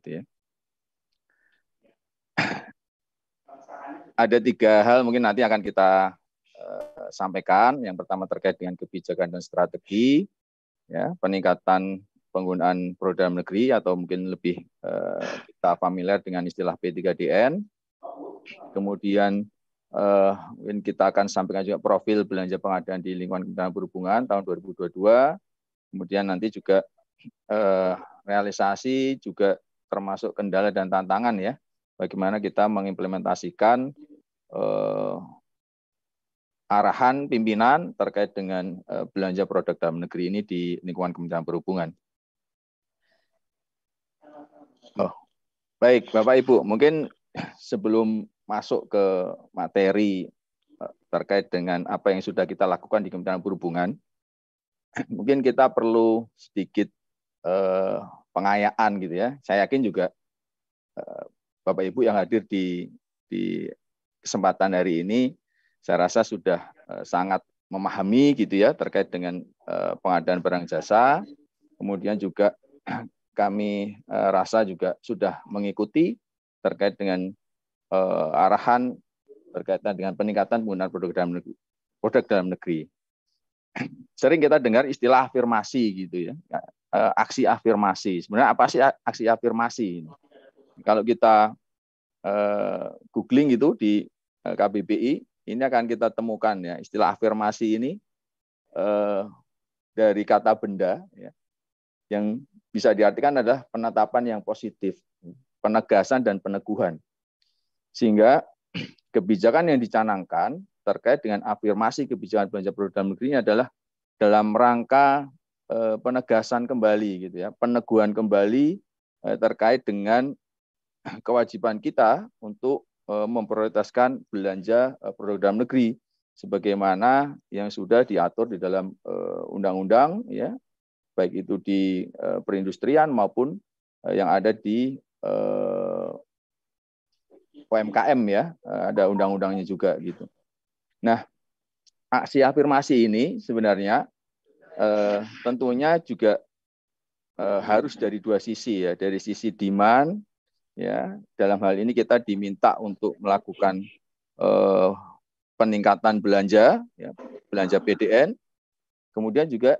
gitu ya. Ada 3 hal mungkin nanti akan kita sampaikan. Yang pertama terkait dengan kebijakan dan strategi, ya, peningkatan penggunaan produk dalam negeri atau mungkin lebih kita familiar dengan istilah P3DN. Kemudian mungkin kita akan sampaikan juga profil belanja pengadaan di lingkungan Kementerian Perhubungan tahun 2022. Kemudian nanti juga realisasi juga termasuk kendala dan tantangan ya. Bagaimana kita mengimplementasikan arahan pimpinan terkait dengan belanja produk dalam negeri ini di lingkungan Kementerian Perhubungan. Baik, Bapak Ibu, mungkin sebelum masuk ke materi terkait dengan apa yang sudah kita lakukan di Kementerian Perhubungan, mungkin kita perlu sedikit pengayaan gitu ya. Saya yakin juga Bapak Ibu yang hadir di kesempatan hari ini, saya rasa sudah sangat memahami gitu ya terkait dengan pengadaan barang jasa. Kemudian juga kami rasa juga sudah mengikuti terkait dengan arahan berkaitan dengan peningkatan penggunaan produk dalam negeri. Sering kita dengar istilah afirmasi gitu ya, aksi afirmasi. Sebenarnya apa sih aksi afirmasi? Kalau kita googling gitu di KBBI, ini akan kita temukan ya istilah afirmasi ini dari kata benda ya, yang bisa diartikan adalah penetapan yang positif, penegasan dan peneguhan. Sehingga kebijakan yang dicanangkan terkait dengan afirmasi kebijakan belanja produk dalam negeri ini adalah dalam rangka penegasan kembali gitu ya, peneguhan kembali terkait dengan kewajiban kita untuk memprioritaskan belanja produk dalam negeri sebagaimana yang sudah diatur di dalam undang-undang ya, baik itu di perindustrian maupun yang ada di UMKM ya, ada undang-undangnya juga gitu. Nah, aksi afirmasi ini sebenarnya tentunya juga harus dari 2 sisi ya, dari sisi demand ya, dalam hal ini kita diminta untuk melakukan peningkatan belanja ya, belanja PDN. Kemudian juga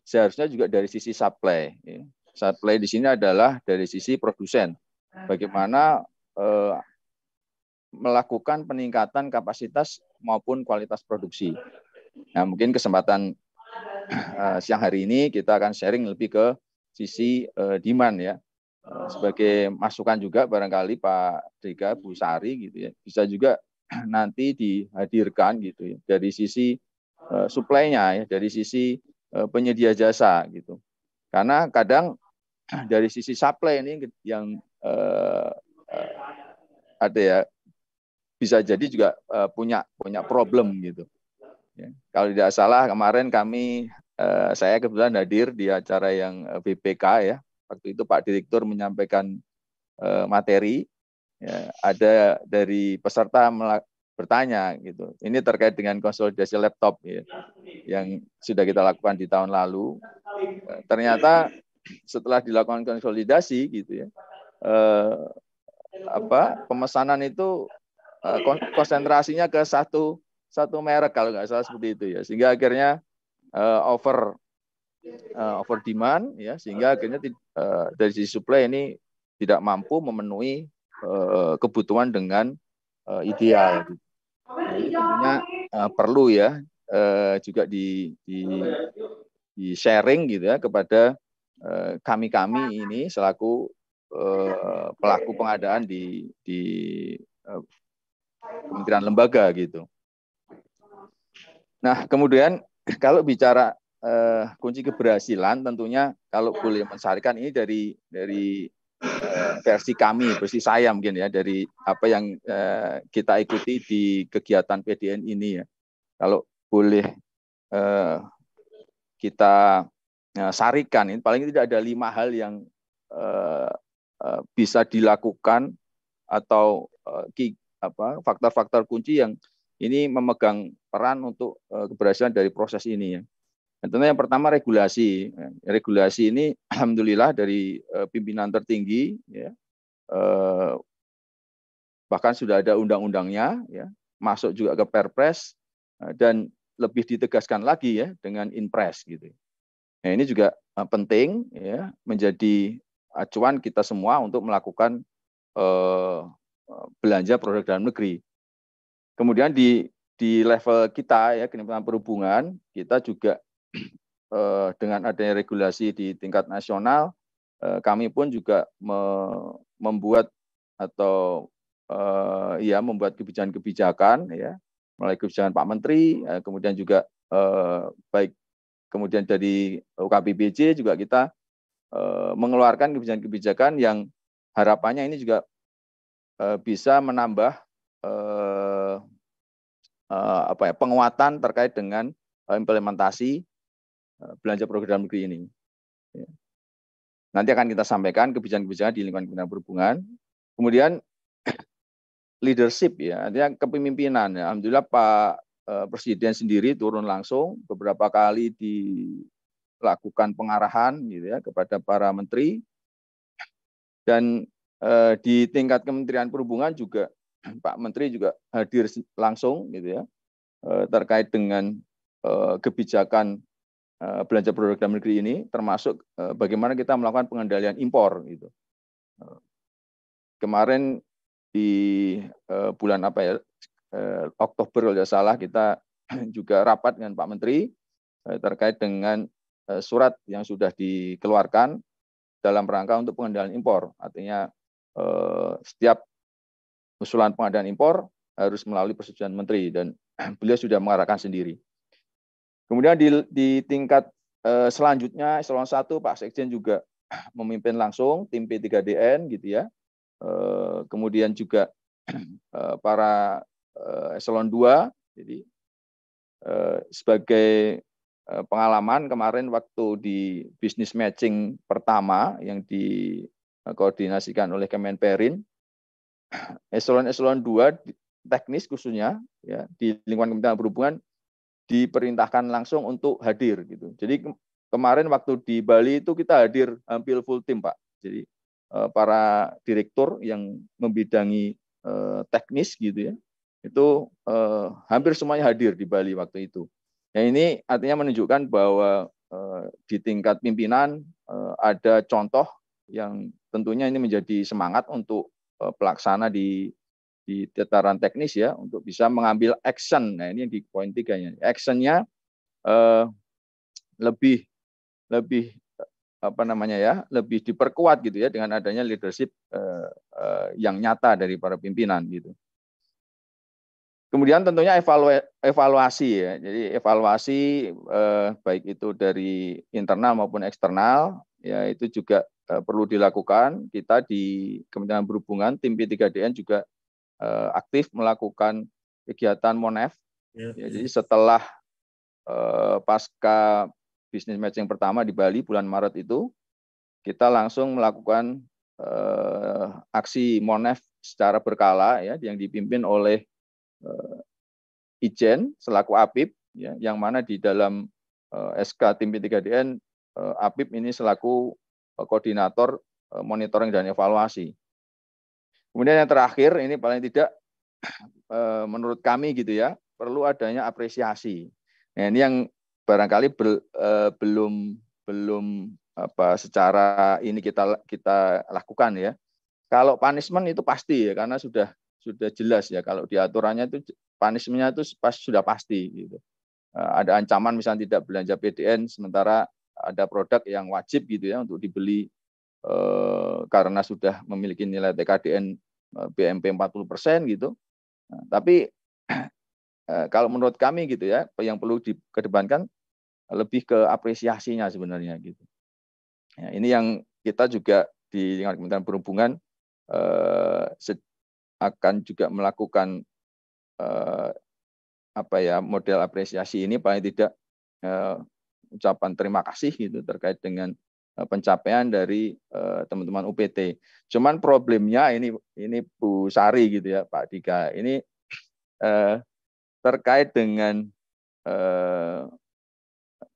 seharusnya juga dari sisi supply ya. Supply di sini adalah dari sisi produsen. Bagaimana melakukan peningkatan kapasitas maupun kualitas produksi. Nah, mungkin kesempatan siang hari ini kita akan sharing lebih ke sisi demand ya. Sebagai masukan juga barangkali Pak Dika, Bu Sari gitu ya, bisa juga nanti dihadirkan gitu ya dari sisi supply-nya ya, dari sisi penyedia jasa gitu. Karena kadang dari sisi supply ini yang ada ya, bisa jadi juga punya problem gitu. Ya. Kalau tidak salah kemarin saya kebetulan hadir di acara yang BPK ya. Waktu itu Pak Direktur menyampaikan materi, ya, ada dari peserta bertanya gitu. Ini terkait dengan konsolidasi laptop ya, yang sudah kita lakukan di tahun lalu. Ternyata setelah dilakukan konsolidasi gitu ya, pemesanan itu konsentrasinya ke satu merek kalau nggak salah seperti itu ya, sehingga akhirnya over demand ya, sehingga akhirnya dari sisi supply ini tidak mampu memenuhi kebutuhan dengan ideal. Nah, ini tentunya perlu ya juga di sharing gitu ya kepada kami ini selaku pelaku pengadaan di kementerian lembaga gitu. Nah, kemudian kalau bicara kunci keberhasilan, tentunya kalau boleh mensarikan ini dari versi kami, versi saya mungkin ya, dari apa yang kita ikuti di kegiatan PDN ini ya. Kalau boleh kita sarikan, ini paling tidak ada 5 hal yang bisa dilakukan atau faktor-faktor kunci yang ini memegang peran untuk keberhasilan dari proses ini ya. Tentunya yang pertama regulasi. Regulasi ini alhamdulillah dari pimpinan tertinggi, ya, bahkan sudah ada undang-undangnya, ya, masuk juga ke Perpres, dan lebih ditegaskan lagi ya dengan Inpres gitu. Nah, ini juga penting ya menjadi acuan kita semua untuk melakukan belanja produk dalam negeri. Kemudian di level kita ya Kementerian Perhubungan, kita juga dengan adanya regulasi di tingkat nasional, kami pun juga membuat atau ya membuat kebijakan-kebijakan ya, mulai kebijakan Pak Menteri, kemudian juga baik kemudian dari UKBPJ juga kita mengeluarkan kebijakan-kebijakan yang harapannya ini juga bisa menambah penguatan terkait dengan implementasi belanja program dalam negeri ini. Nanti akan kita sampaikan kebijakan-kebijakan di lingkungan Kementerian Perhubungan. Kemudian leadership ya, artinya kepemimpinan. Ya. Alhamdulillah Pak Presiden sendiri turun langsung beberapa kali dilakukan pengarahan gitu ya kepada para menteri, dan di tingkat Kementerian Perhubungan juga Pak Menteri juga hadir langsung gitu ya terkait dengan kebijakan belanja produk dalam negeri ini, termasuk bagaimana kita melakukan pengendalian impor gitu. Kemarin di bulan Oktober kalau tidak salah kita juga rapat dengan Pak Menteri terkait dengan surat yang sudah dikeluarkan dalam rangka untuk pengendalian impor. Artinya setiap usulan pengadaan impor harus melalui persetujuan Menteri, dan beliau sudah mengarahkan sendiri. Kemudian di tingkat selanjutnya eselon 1 Pak Sekjen juga memimpin langsung tim P3DN gitu ya. Kemudian juga para eselon 2. Jadi sebagai pengalaman kemarin waktu di business matching pertama yang dikoordinasikan oleh Kemenperin, eselon 2 teknis khususnya ya di lingkungan Kementerian Perhubungan diperintahkan langsung untuk hadir gitu. Jadi kemarin waktu di Bali itu kita hadir hampir full tim Pak. Jadi para direktur yang membidangi teknis gitu ya, itu hampir semuanya hadir di Bali waktu itu. Nah ini artinya menunjukkan bahwa di tingkat pimpinan ada contoh yang tentunya ini menjadi semangat untuk pelaksana di tataran teknis ya, untuk bisa mengambil action. Nah ini di poin 3-nya. Actionnya lebih lebih diperkuat gitu ya dengan adanya leadership yang nyata dari para pimpinan gitu. Kemudian tentunya evaluasi ya. Jadi evaluasi baik itu dari internal maupun eksternal ya, itu juga perlu dilakukan. Kita di Kementerian Perhubungan tim P3DN juga aktif melakukan kegiatan Monef. Ya, jadi setelah pasca business matching pertama di Bali bulan Maret itu, kita langsung melakukan aksi Monef secara berkala ya, yang dipimpin oleh Ijen selaku APIP ya, yang mana di dalam SK tim P3DN APIP ini selaku koordinator monitoring dan evaluasi. Kemudian yang terakhir ini paling tidak menurut kami gitu ya, perlu adanya apresiasi. Nah, ini yang barangkali belum secara ini kita lakukan ya. Kalau punishment itu pasti ya, karena sudah jelas ya, kalau di aturannya itu punishment-nya itu sudah pasti gitu. Ada ancaman misalnya tidak belanja PDN sementara ada produk yang wajib gitu ya untuk dibeli karena sudah memiliki nilai TKDN BMP 40% gitu. Nah, tapi kalau menurut kami gitu ya, yang perlu dikedepankan lebih ke apresiasinya sebenarnya gitu. Ya, ini yang kita juga di Kementerian Perhubungan akan juga melakukan model apresiasi ini, paling tidak ucapan terima kasih gitu terkait dengan pencapaian dari teman-teman UPT. Cuman problemnya ini Bu Sari gitu ya Pak Dika, ini terkait dengan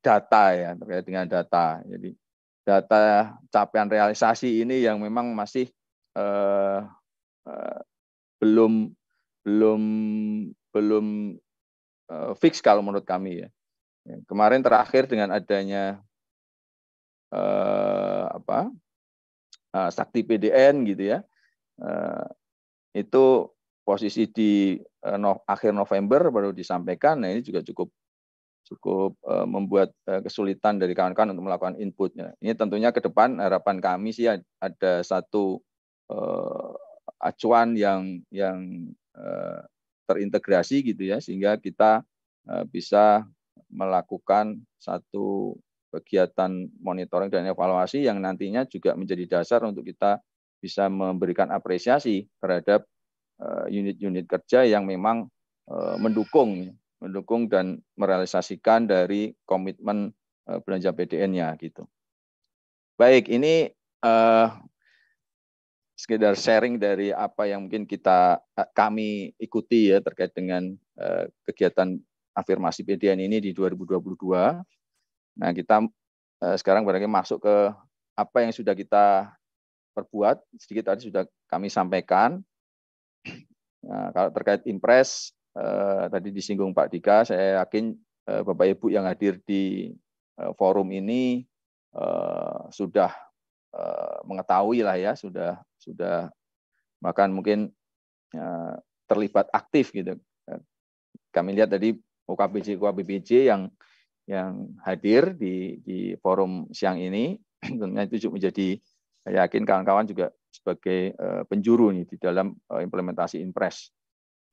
data ya, terkait dengan data. Jadi data capaian realisasi ini yang memang masih eh, eh, belum belum belum fix kalau menurut kami ya. Kemarin terakhir dengan adanya apa Sakti PDN gitu ya, itu posisi di akhir November baru disampaikan. Nah ini juga cukup membuat kesulitan dari kawan-kawan untuk melakukan inputnya. Ini tentunya ke depan harapan kami sih ada satu acuan yang terintegrasi gitu ya, sehingga kita bisa melakukan satu kegiatan monitoring dan evaluasi yang nantinya juga menjadi dasar untuk kita bisa memberikan apresiasi terhadap unit-unit kerja yang memang mendukung dan merealisasikan dari komitmen belanja PDN-nya gitu. Baik, ini sekedar sharing dari apa yang mungkin kami ikuti ya terkait dengan kegiatan afirmasi PDN ini di 2022. Nah, kita sekarang barangkali masuk ke apa yang sudah kita perbuat. Sedikit tadi sudah kami sampaikan. Nah, kalau terkait impres, tadi disinggung Pak Dika, saya yakin Bapak Ibu yang hadir di forum ini sudah mengetahui lah ya, sudah bahkan mungkin terlibat aktif gitu. Kami lihat tadi UKBJ yang hadir di forum siang ini, tentunya itu juga menjadi, saya yakin kawan-kawan juga sebagai penjuru nih di dalam implementasi impres.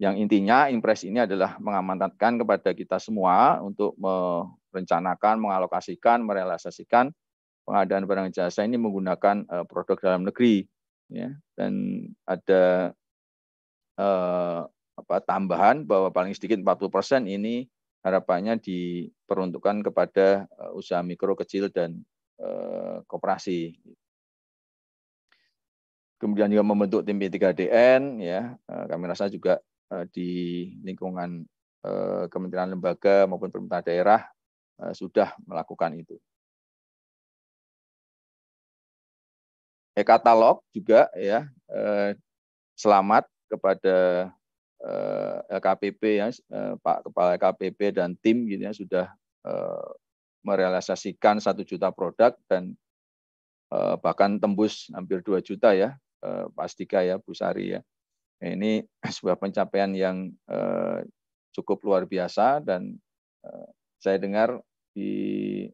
Yang intinya impres ini adalah mengamanatkan kepada kita semua untuk merencanakan, mengalokasikan, merealisasikan pengadaan barang jasa ini menggunakan produk dalam negeri, ya. Dan ada tambahan bahwa paling sedikit 40% ini harapannya diperuntukkan kepada usaha mikro, kecil, dan koperasi. Kemudian juga membentuk tim P3DN, ya. Kami rasa juga di lingkungan kementerian lembaga maupun pemerintah daerah sudah melakukan itu. E-katalog juga ya, selamat kepada LKPP ya, Pak Kepala LKPP dan tim gitu ya, sudah merealisasikan 1 juta produk dan bahkan tembus hampir 2 juta ya, Pak Astika ya, Bu Sari ya. Ini sebuah pencapaian yang cukup luar biasa dan saya dengar di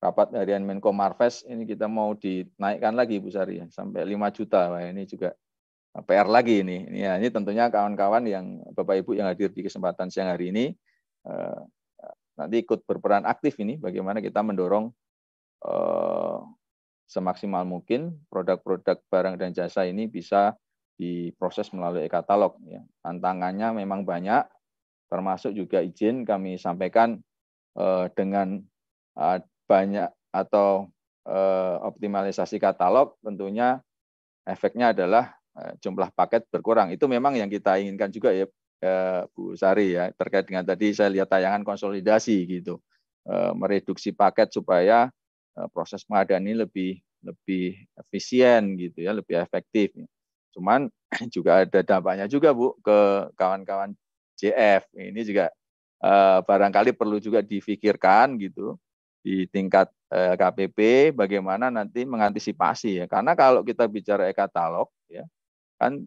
rapat harian Menko Marves ini kita mau dinaikkan lagi Bu Sari ya, sampai 5 juta. Wah, ini juga PR lagi ini. Ini tentunya kawan-kawan yang Bapak Ibu yang hadir di kesempatan siang hari ini nanti ikut berperan aktif ini bagaimana kita mendorong semaksimal mungkin produk-produk barang dan jasa ini bisa diproses melalui e-katalog. Ya. Tantangannya memang banyak, termasuk juga izin kami sampaikan dengan banyak atau optimalisasi katalog, tentunya efeknya adalah jumlah paket berkurang. Itu memang yang kita inginkan juga ya, Bu Sari ya, terkait dengan tadi saya lihat tayangan konsolidasi gitu, mereduksi paket supaya proses pengadaan ini lebih efisien gitu ya, lebih efektif. Cuman juga ada dampaknya juga Bu ke kawan-kawan JF. Ini juga barangkali perlu juga difikirkan gitu di tingkat KPP bagaimana nanti mengantisipasi ya. Karena kalau kita bicara e-katalog ya kan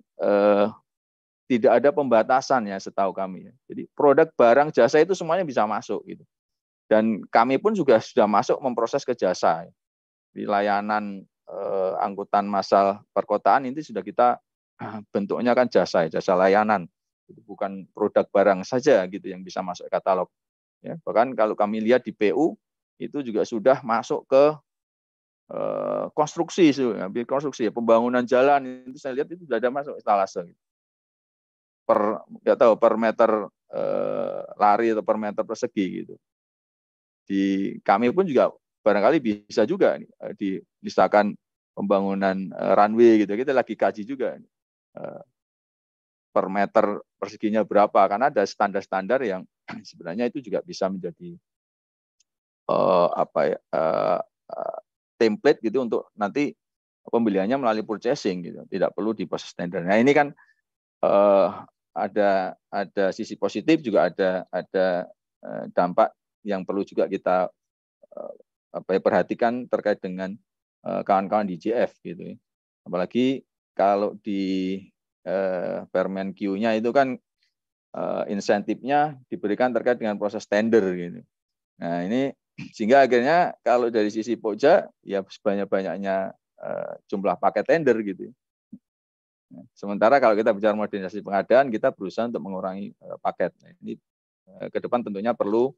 tidak ada pembatasan ya setahu kami ya. Jadi produk barang jasa itu semuanya bisa masuk gitu. Dan kami pun juga sudah masuk memproses ke jasa. Di layanan angkutan massal perkotaan ini sudah kita bentuknya kan jasa, jasa layanan. Itu bukan produk barang saja gitu yang bisa masuk katalog. Ya, bahkan kalau kami lihat di PU itu juga sudah masuk ke konstruksi, konstruksi pembangunan jalan itu saya lihat itu sudah ada masuk instalasi per meter lari atau per meter persegi gitu. Di kami pun juga barangkali bisa juga misalkan pembangunan runway gitu, kita lagi kaji juga per meter perseginya berapa, karena ada standar-standar yang sebenarnya itu juga bisa menjadi template gitu untuk nanti pembeliannya melalui purchasing gitu, tidak perlu di proses tender. Nah ini kan ada sisi positif, juga ada dampak yang perlu juga kita perhatikan terkait dengan kawan-kawan di JF gitu. Apalagi kalau di Permen Q-nya itu kan insentifnya diberikan terkait dengan proses tender gitu. Nah ini sehingga akhirnya kalau dari sisi Pokja ya sebanyak-banyaknya jumlah paket tender gitu. Sementara kalau kita bicara modernisasi pengadaan, kita berusaha untuk mengurangi paket. Nah, ini ke depan tentunya perlu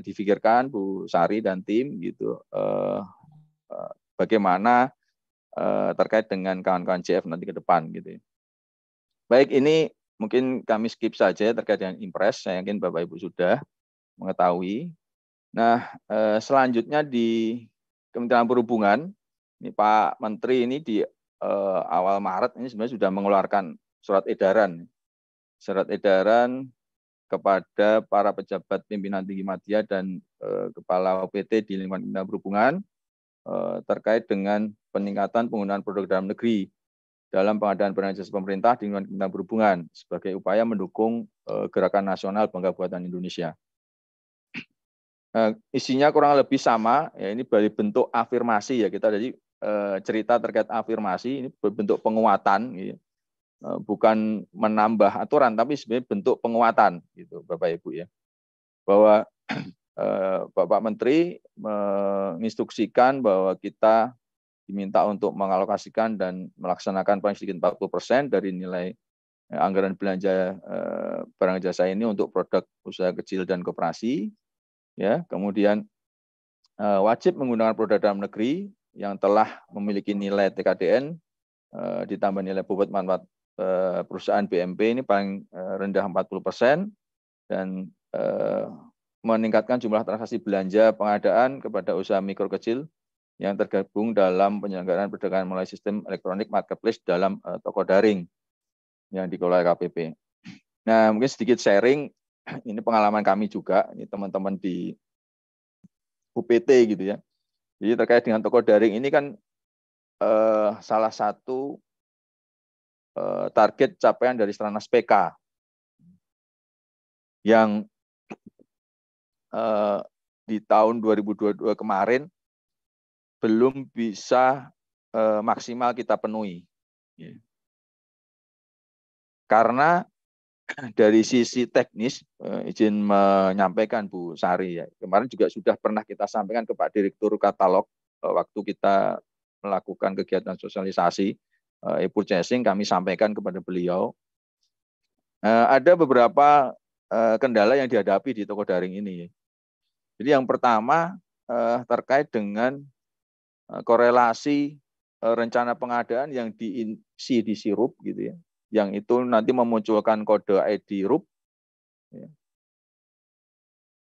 difikirkan Bu Sari dan tim gitu, bagaimana terkait dengan kawan-kawan JF nanti ke depan gitu. Baik, ini mungkin kami skip saja terkait dengan impres. Saya yakin Bapak Ibu sudah mengetahui. Nah, selanjutnya di Kementerian Perhubungan, ini Pak Menteri ini di awal Maret ini sebenarnya sudah mengeluarkan surat edaran kepada para pejabat pimpinan tinggi media dan kepala OPT di lingkungan Kementerian Perhubungan terkait dengan peningkatan penggunaan produk dalam negeri dalam pengadaan barang jasa pemerintah di lingkungan Kementerian Perhubungan sebagai upaya mendukung gerakan nasional Bangga Buatan Indonesia. Isinya kurang lebih sama, ya ini dari bentuk afirmasi ya, kita jadi cerita terkait afirmasi ini berbentuk penguatan, gitu. Bukan menambah aturan, tapi sebenarnya bentuk penguatan, gitu Bapak Ibu ya, bahwa Bapak Menteri menginstruksikan bahwa kita diminta untuk mengalokasikan dan melaksanakan paling sedikit 40% dari nilai anggaran belanja barang jasa ini untuk produk usaha kecil dan koperasi. Ya, kemudian wajib menggunakan produk dalam negeri yang telah memiliki nilai TKDN ditambah nilai bobot manfaat perusahaan BMP ini paling rendah 40% dan meningkatkan jumlah transaksi belanja pengadaan kepada usaha mikro kecil yang tergabung dalam penyelenggaraan perdagangan melalui sistem elektronik marketplace dalam toko daring yang dikelola KPP. Nah, mungkin sedikit sharing, ini pengalaman kami juga, ini teman-teman di UPT gitu ya. Jadi terkait dengan toko daring ini kan salah satu target capaian dari Stranas PK yang di tahun 2022 kemarin belum bisa maksimal kita penuhi. Karena dari sisi teknis, izin menyampaikan Bu Sari ya, kemarin juga sudah pernah kita sampaikan ke Pak Direktur Katalog waktu kita melakukan kegiatan sosialisasi e-purchasing, kami sampaikan kepada beliau ada beberapa kendala yang dihadapi di toko daring ini. Jadi yang pertama terkait dengan korelasi rencana pengadaan yang diisi di sirup gitu ya, yang itu nanti memunculkan kode ID RUP. Ya.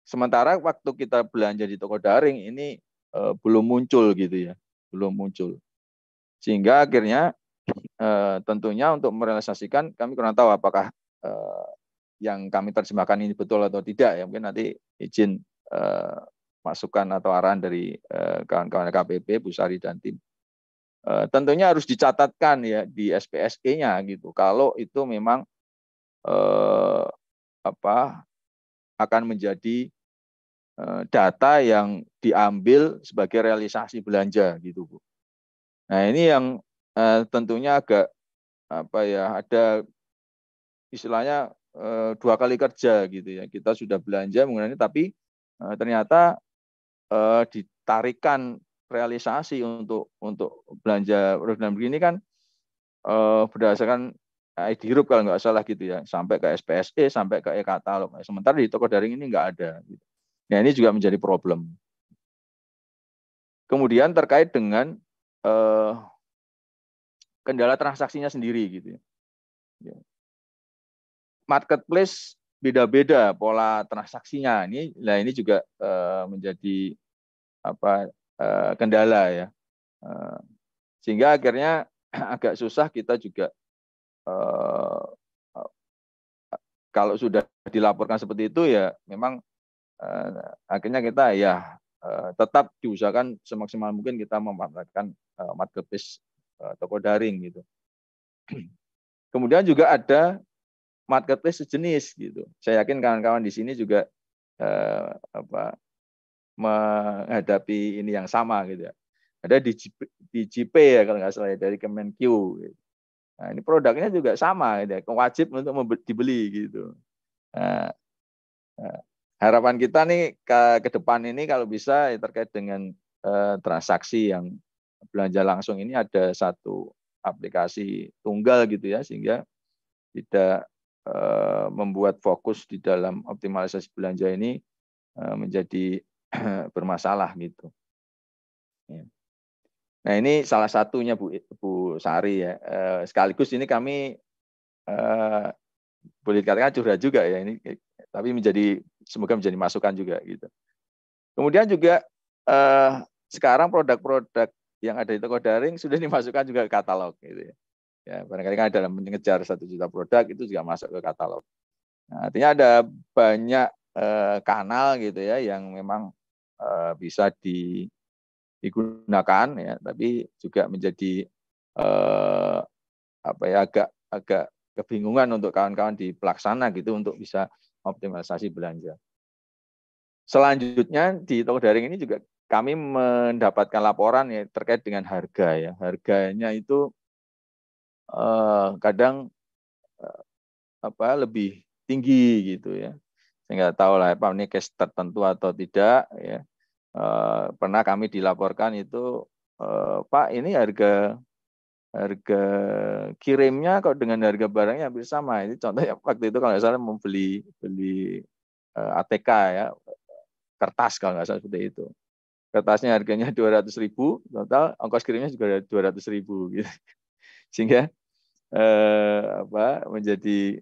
Sementara waktu kita belanja di toko daring ini belum muncul gitu ya, belum muncul. Sehingga akhirnya tentunya untuk merealisasikan, kami kurang tahu apakah yang kami terjemahkan ini betul atau tidak ya, mungkin nanti izin masukan atau arahan dari kawan-kawan KPP, Bu Sari dan tim. Tentunya harus dicatatkan ya di SPSE-nya gitu. Kalau itu memang akan menjadi data yang diambil sebagai realisasi belanja gitu, Bu. Nah ini yang tentunya agak ada istilahnya dua kali kerja gitu ya. Kita sudah belanja menggunakan, tapi ternyata ditarikan realisasi untuk belanja program begini kan berdasarkan ID RUP kalau nggak salah gitu ya, sampai ke SPSE, sampai ke e-katalog. Sementara di toko daring ini nggak ada. Gitu. Nah ini juga menjadi problem. Kemudian terkait dengan kendala transaksinya sendiri gitu ya. Marketplace beda-beda pola transaksinya. Ini juga menjadi kendala ya. Sehingga akhirnya agak susah kita juga kalau sudah dilaporkan seperti itu ya memang akhirnya kita ya tetap diusahakan semaksimal mungkin kita memanfaatkan marketplace toko daring gitu. Kemudian juga ada marketplace sejenis gitu. Saya yakin kawan-kawan di sini juga menghadapi ini yang sama gitu ya. Ada di JP ya kalau nggak salah ya, dari Kemenq. Gitu. Nah, ini produknya juga sama gitu ya, wajib untuk dibeli gitu. Nah, harapan kita nih ke depan ini kalau bisa ya, terkait dengan transaksi yang belanja langsung ini ada satu aplikasi tunggal gitu ya, sehingga tidak membuat fokus di dalam optimalisasi belanja ini menjadi bermasalah gitu. Nah ini salah satunya Bu Sari ya. Sekaligus ini kami boleh dikatakan curhat juga ya ini, tapi semoga menjadi masukan juga gitu. Kemudian juga sekarang produk-produk yang ada di toko daring sudah dimasukkan juga ke katalog gitu ya. Ya barangkali kan dalam mengejar 1 juta produk itu juga masuk ke katalog. Nah, artinya ada banyak kanal gitu ya yang memang bisa digunakan ya, tapi juga menjadi agak kebingungan untuk kawan-kawan di pelaksana gitu untuk bisa optimalisasi belanja. Selanjutnya di toko daring ini juga kami mendapatkan laporan ya terkait dengan harga ya. Harganya itu kadang lebih tinggi gitu ya. Saya nggak tahu lah apa ini case tertentu atau tidak ya. Pernah kami dilaporkan itu Pak ini harga kirimnya kok dengan harga barangnya hampir sama. Ini contohnya waktu itu kalau nggak salah membeli ATK ya, kertas kalau nggak salah seperti itu. Kertasnya harganya 200.000, total ongkos kirimnya juga 200.000 gitu. Sehingga menjadi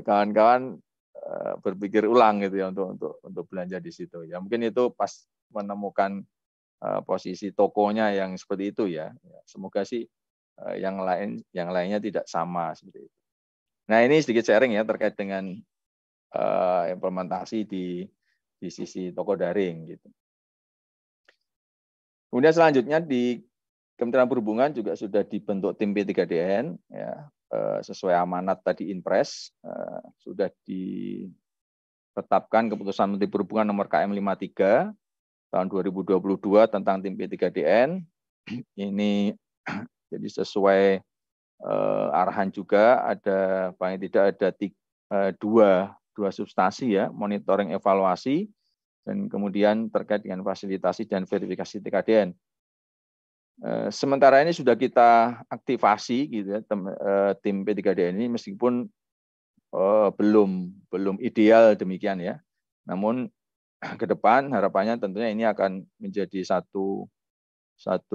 kawan-kawan berpikir ulang gitu ya untuk belanja di situ. Ya mungkin itu pas menemukan posisi tokonya yang seperti itu ya. Semoga sih yang lainnya tidak sama seperti itu. Nah ini sedikit sharing ya terkait dengan implementasi di sisi toko daring gitu. Kemudian selanjutnya di Kementerian Perhubungan juga sudah dibentuk tim P3DN ya, sesuai amanat tadi Inpres, sudah ditetapkan keputusan Menteri Perhubungan nomor KM 53 tahun 2022 tentang tim P3DN. Ini jadi sesuai arahan juga, ada paling tidak ada dua substansi ya, monitoring evaluasi dan kemudian terkait dengan fasilitasi dan verifikasi TKDN. Sementara ini sudah kita aktivasi gitu ya, tim P3DN ini meskipun belum ideal demikian ya. Namun ke depan harapannya tentunya ini akan menjadi satu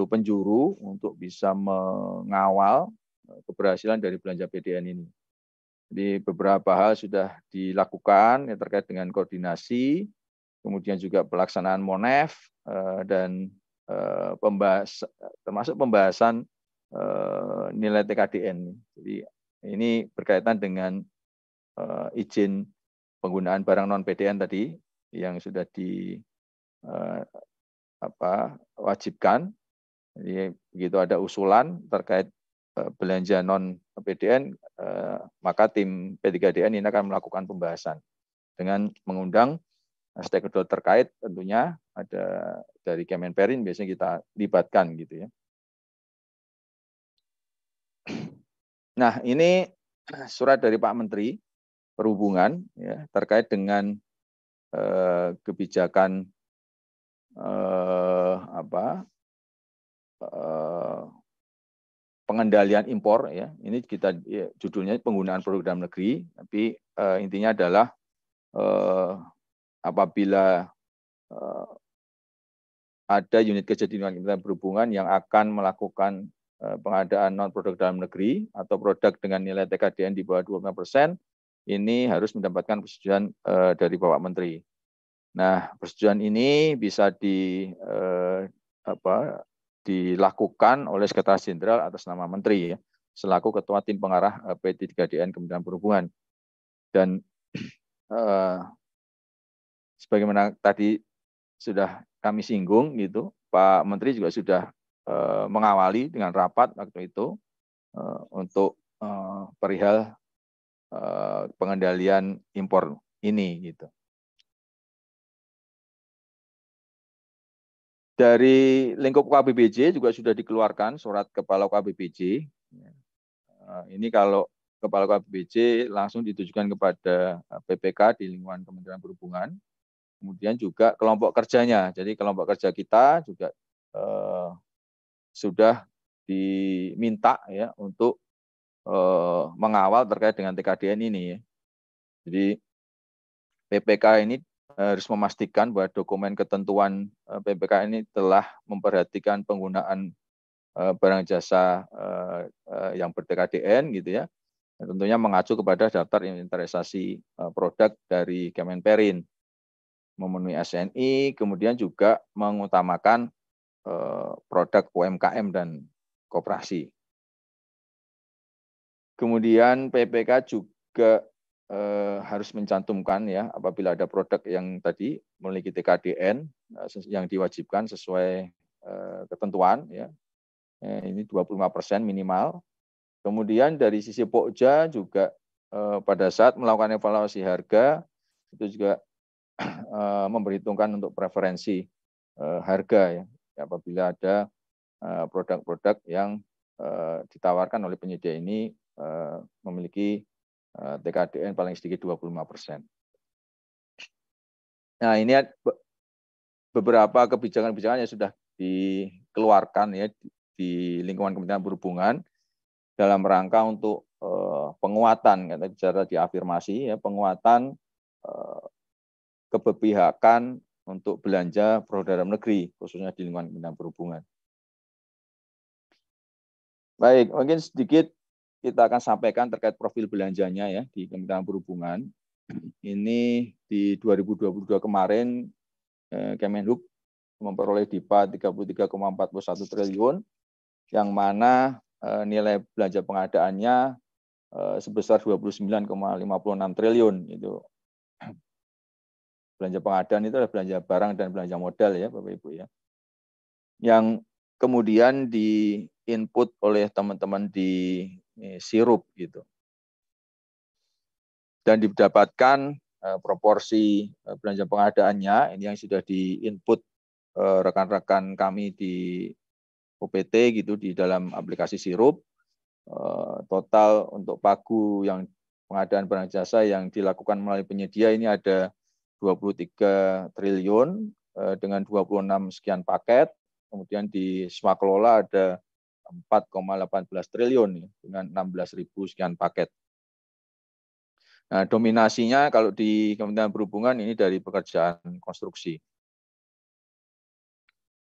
penjuru untuk bisa mengawal keberhasilan dari belanja PDN ini. Jadi beberapa hal sudah dilakukan ya, terkait dengan koordinasi, kemudian juga pelaksanaan MONEF dan termasuk pembahasan nilai TKDN. Jadi ini berkaitan dengan izin penggunaan barang non PDN tadi yang sudah wajibkan. Jadi begitu ada usulan terkait belanja non PDN, maka tim P3DN ini akan melakukan pembahasan dengan mengundang stakeholder terkait, tentunya ada dari Kemenperin biasanya kita libatkan gitu ya. Nah ini surat dari Pak Menteri Perhubungan ya, terkait dengan kebijakan pengendalian impor ya. Ini kita judulnya penggunaan produk dalam negeri, tapi intinya adalah apabila ada unit kerja di Kementerian Perhubungan yang akan melakukan pengadaan non produk dalam negeri atau produk dengan nilai TKDN di bawah 25%, ini harus mendapatkan persetujuan dari Bapak Menteri. Nah, persetujuan ini bisa dilakukan oleh Sekretaris Jenderal atas nama Menteri ya, selaku Ketua Tim Pengarah P3DN Kementerian Perhubungan. Dan sebagaimana tadi sudah kami singgung gitu. Pak Menteri juga sudah mengawali dengan rapat waktu itu untuk perihal pengendalian impor ini gitu. Dari lingkup KBBJ juga sudah dikeluarkan surat kepala KBBJ. Ini kalau kepala KBBJ langsung ditujukan kepada PPK di lingkungan Kementerian Perhubungan. Kemudian juga kelompok kerjanya. Jadi kelompok kerja kita juga sudah diminta ya untuk mengawal terkait dengan TKDN ini. Ya. Jadi PPK ini harus memastikan bahwa dokumen ketentuan PPK ini telah memperhatikan penggunaan barang jasa yang ber-TKDN gitu ya. Dan tentunya mengacu kepada daftar inventarisasi produk dari Kemenperin, memenuhi SNI, kemudian juga mengutamakan produk UMKM dan koperasi. Kemudian PPK juga harus mencantumkan ya apabila ada produk yang tadi memiliki TKDN yang diwajibkan sesuai ketentuan ya. Ini 25% minimal. Kemudian dari sisi Pokja juga pada saat melakukan evaluasi harga itu juga memperhitungkan untuk preferensi harga ya. Apabila ada produk-produk yang ditawarkan oleh penyedia ini memiliki TKDN paling sedikit 25%. Nah, ini beberapa kebijakan-kebijakan yang sudah dikeluarkan ya di lingkungan Kementerian Perhubungan dalam rangka untuk penguatan, kata bicara diafirmasi ya, penguatan keberpihakan untuk belanja produk dalam negeri, khususnya di lingkungan Kementerian Perhubungan. Baik, mungkin sedikit kita akan sampaikan terkait profil belanjanya ya di Kementerian Perhubungan. Ini di 2022 kemarin Kemenhub memperoleh DIPA 33,41 triliun, yang mana nilai belanja pengadaannya sebesar 29,56 triliun. Itu belanja pengadaan itu adalah belanja barang dan belanja modal ya Bapak Ibu ya. Yang kemudian di input oleh teman-teman di Sirup gitu. Dan didapatkan proporsi belanja pengadaannya ini yang sudah di input rekan-rekan kami di OPT gitu di dalam aplikasi Sirup. Total untuk pagu yang pengadaan barang jasa yang dilakukan melalui penyedia ini ada 23 triliun dengan 26 sekian paket. Kemudian di swakelola ada 4,18 triliun dengan 16.000 sekian paket. Nah, dominasinya kalau di Kementerian Perhubungan ini dari pekerjaan konstruksi.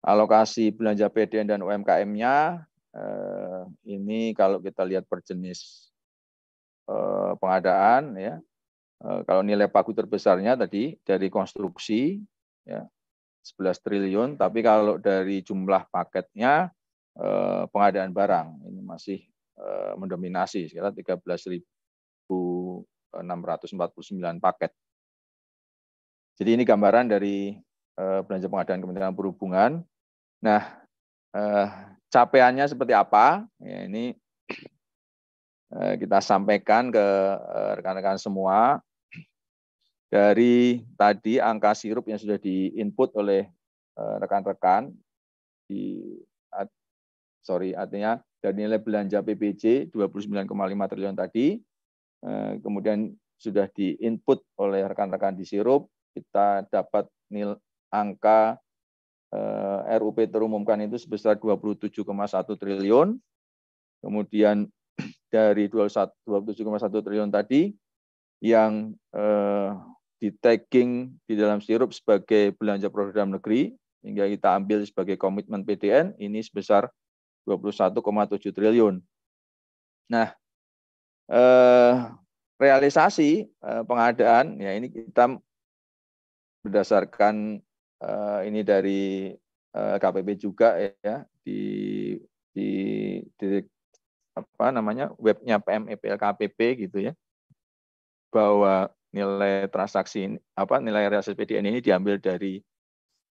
Alokasi belanja PDN dan UMKM-nya ini kalau kita lihat per jenis pengadaan ya. Kalau nilai pagu terbesarnya tadi dari konstruksi ya 11 triliun, tapi kalau dari jumlah paketnya pengadaan barang ini masih mendominasi sekitar 13.649 paket. Jadi ini gambaran dari belanja pengadaan Kementerian Perhubungan. Nah, capaiannya seperti apa? Ya, ini kita sampaikan ke rekan-rekan semua. Dari tadi angka Sirup yang sudah di-input oleh rekan-rekan artinya dari nilai belanja PBJ 29,5 triliun tadi, kemudian sudah di-input oleh rekan-rekan di Sirup, kita dapat angka RUP terumumkan itu sebesar 27,1 triliun. Kemudian dari 27,1 triliun tadi yang di tagging di dalam Sirup sebagai belanja produk dalam negeri, hingga kita ambil sebagai komitmen PDN, ini sebesar 21,7 triliun. Nah, realisasi pengadaan, ya ini kita berdasarkan ini dari KPP juga ya di apa namanya webnya PMEPLKPP gitu ya, bahwa nilai transaksi nilai realisasi PDN ini diambil dari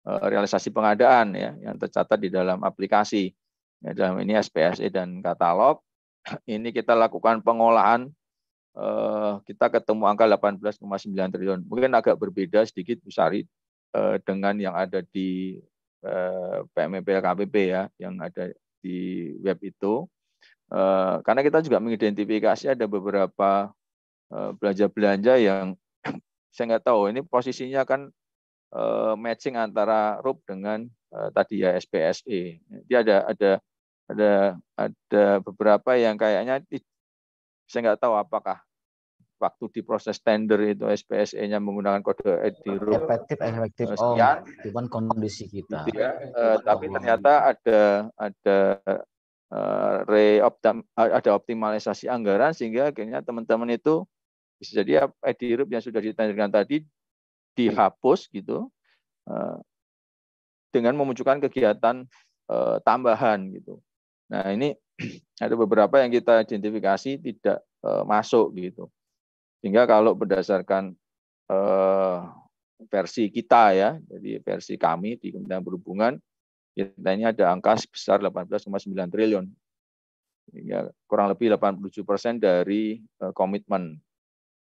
realisasi pengadaan ya yang tercatat di dalam aplikasi. Ya, dalam ini SPSE dan katalog. Ini kita lakukan pengolahan, kita ketemu angka 18,9 triliun. Mungkin agak berbeda sedikit Bu Sari dengan yang ada di PMEP LKPP ya, yang ada di web itu. Karena kita juga mengidentifikasi ada beberapa belanja-belanja yang saya nggak tahu ini posisinya kan matching antara RUP dengan tadi ya SPSE. Jadi ada beberapa yang kayaknya saya nggak tahu apakah waktu di proses tender itu SPSE-nya menggunakan kode EDIRUP efektif sekian, cuman kondisi kita. Gitu ya. Tapi ternyata ada optimalisasi anggaran sehingga akhirnya teman-teman itu bisa jadi EDIRUP yang sudah ditenderkan tadi dihapus gitu dengan memunculkan kegiatan tambahan gitu. Nah ini ada beberapa yang kita identifikasi tidak masuk gitu. Sehingga kalau berdasarkan versi kita ya, jadi versi kami di Kementerian Perhubungan, kita ini ada angka sebesar 18,9 triliun. Ya, kurang lebih 87% dari komitmen.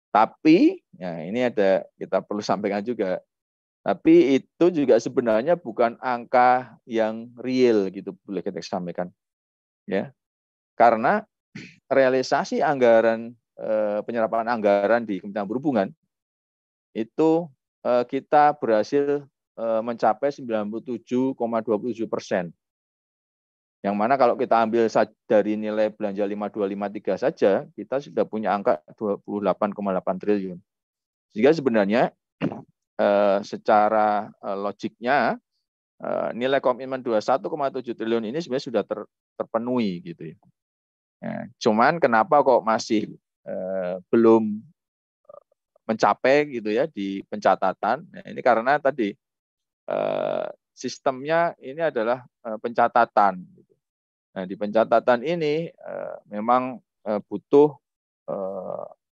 Tapi, ya ini ada kita perlu sampaikan juga. Tapi itu juga sebenarnya bukan angka yang real gitu, boleh kita sampaikan. Ya, karena realisasi anggaran penyerapan anggaran di Kementerian Perhubungan itu kita berhasil mencapai 97,27%. Yang mana kalau kita ambil dari nilai belanja 5253 saja, kita sudah punya angka 28,8 triliun. Sehingga sebenarnya secara logiknya nilai komitmen 21,7 triliun ini sebenarnya sudah terpenuhi gitu ya. Cuman kenapa kok masih belum mencapai gitu ya di pencatatan? Nah, ini karena tadi sistemnya ini adalah pencatatan. Nah, di pencatatan ini memang butuh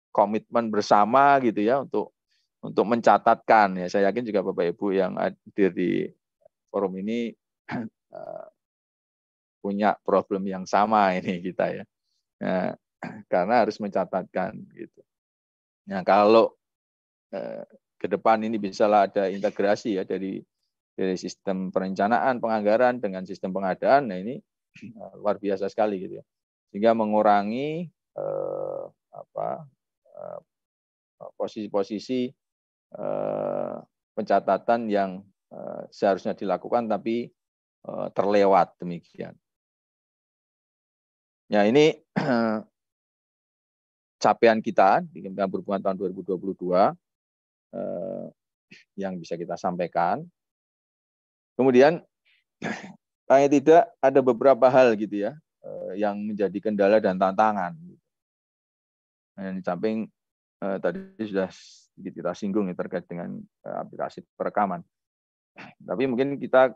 komitmen bersama gitu ya untuk mencatatkan ya. Saya yakin juga Bapak Ibu yang hadir di forum ini punya problem yang sama ini kita ya. Nah, karena harus mencatatkan gitu. Nah, kalau ke depan ini bisalah ada integrasi ya dari sistem perencanaan penganggaran dengan sistem pengadaan, nah ini luar biasa sekali gitu ya. Sehingga mengurangi posisi-posisi pencatatan yang seharusnya dilakukan tapi terlewat demikian. Ya ini capaian kita di Kementerian Perhubungan tahun 2022 yang bisa kita sampaikan. Kemudian paling tidak ada beberapa hal gitu ya yang menjadi kendala dan tantangan. Nah, di samping tadi sudah sedikit kita singgung ya, terkait dengan aplikasi perekaman. Tapi mungkin kita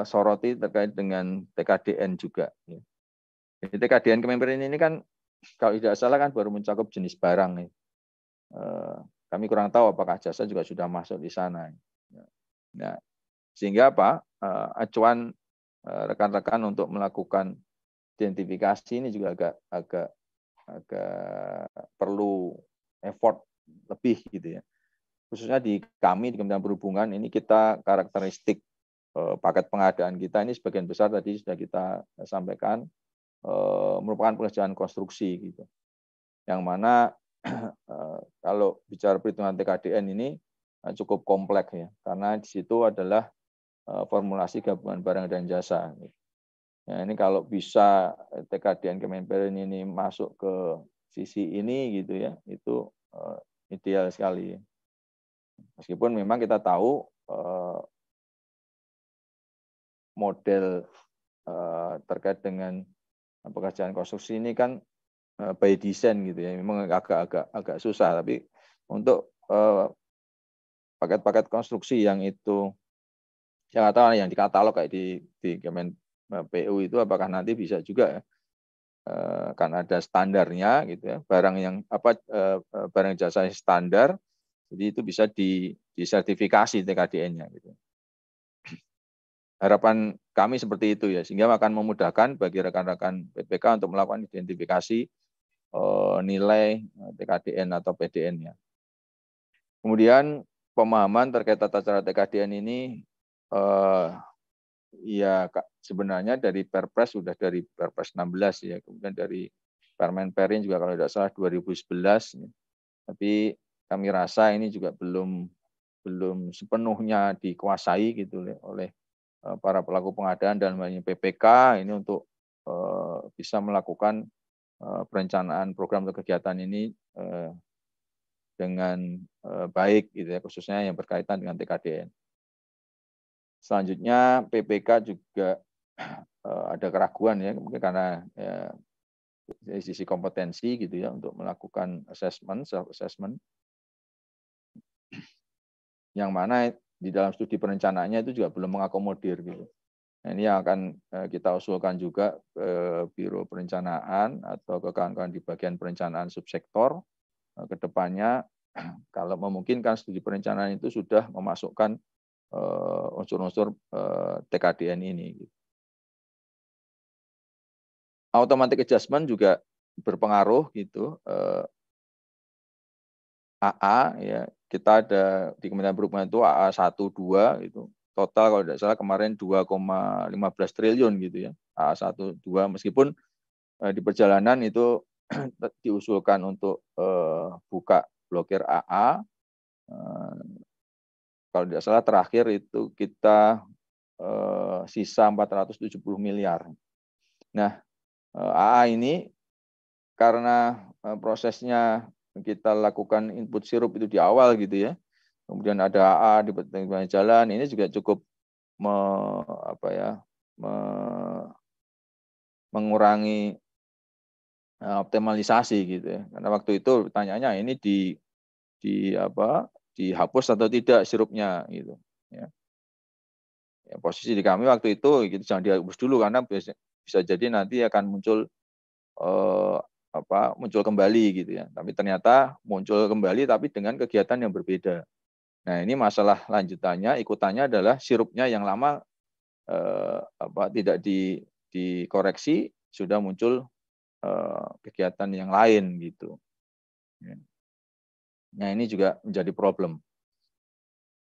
soroti terkait dengan TKDN juga. Ya. Jadi TKDN Kemenperin ini kan kalau tidak salah kan baru mencakup jenis barang. Ya. Kami kurang tahu apakah jasa juga sudah masuk di sana. Nah, sehingga apa? Acuan rekan-rekan untuk melakukan identifikasi ini juga agak perlu effort lebih gitu ya. Khususnya di kami di Kementerian Perhubungan ini kita karakteristik paket pengadaan kita ini sebagian besar tadi sudah kita sampaikan merupakan pengerjaan konstruksi gitu. Yang mana kalau bicara perhitungan TKDN ini cukup kompleks ya, karena di situ adalah formulasi gabungan barang dan jasa. Ya, ini kalau bisa TKDN Kemenperin ini masuk ke sisi ini gitu ya, itu ideal sekali. Meskipun memang kita tahu model terkait dengan pekerjaan konstruksi ini kan by design gitu ya, memang agak susah. Tapi untuk paket-paket konstruksi yang itu saya nggak tahu yang di katalog kayak di Kemen PU itu apakah nanti bisa juga ya, kan ada standarnya gitu ya, barang jasa standar, jadi itu bisa disertifikasi TKDN-nya gitu. harapan kami seperti itu ya, sehingga akan memudahkan bagi rekan-rekan PPK untuk melakukan identifikasi nilai TKDN atau PDN-nya. Kemudian pemahaman terkait tata cara TKDN ini ya sebenarnya dari Perpres sudah dari Perpres 16 ya, kemudian dari Permen Perin juga kalau tidak salah 2011 ya. Tapi kami rasa ini juga belum sepenuhnya dikuasai gitu oleh para pelaku pengadaan dan PPK ini untuk bisa melakukan perencanaan program atau kegiatan ini dengan baik gitu ya, khususnya yang berkaitan dengan TKDN. Selanjutnya PPK juga ada keraguan ya, mungkin karena dari sisi kompetensi gitu ya untuk melakukan self assessment yang mana di dalam studi perencanaannya itu juga belum mengakomodir gitu. Nah, ini yang akan kita usulkan juga ke Biro Perencanaan atau ke kawan-kawan di bagian perencanaan subsektor ke depannya kalau memungkinkan studi perencanaan itu sudah memasukkan unsur-unsur TKDN ini. Automatic adjustment juga berpengaruh gitu. AA ya, kita ada di Kementerian Perhubungan itu AA 1, 2 itu total kalau tidak salah kemarin 2,15 triliun gitu ya. AA 1, 2 meskipun di perjalanan itu diusulkan untuk buka blokir AA. Kalau tidak salah terakhir itu kita sisa 470 miliar. Nah, AA ini karena prosesnya kita lakukan input sirup itu di awal gitu ya. Kemudian ada AA di pertengahan jalan, ini juga cukup mengurangi optimalisasi gitu ya. Karena waktu itu pertanyaannya ini dihapus atau tidak sirupnya gitu ya. Ya, posisi di kami waktu itu gitu, jangan dihapus dulu karena bisa jadi nanti akan muncul muncul kembali gitu ya. Tapi ternyata muncul kembali tapi dengan kegiatan yang berbeda. Nah, ini masalah lanjutannya ikutannya adalah sirupnya yang lama tidak dikoreksi sudah muncul kegiatan yang lain gitu. Nah, ini juga menjadi problem.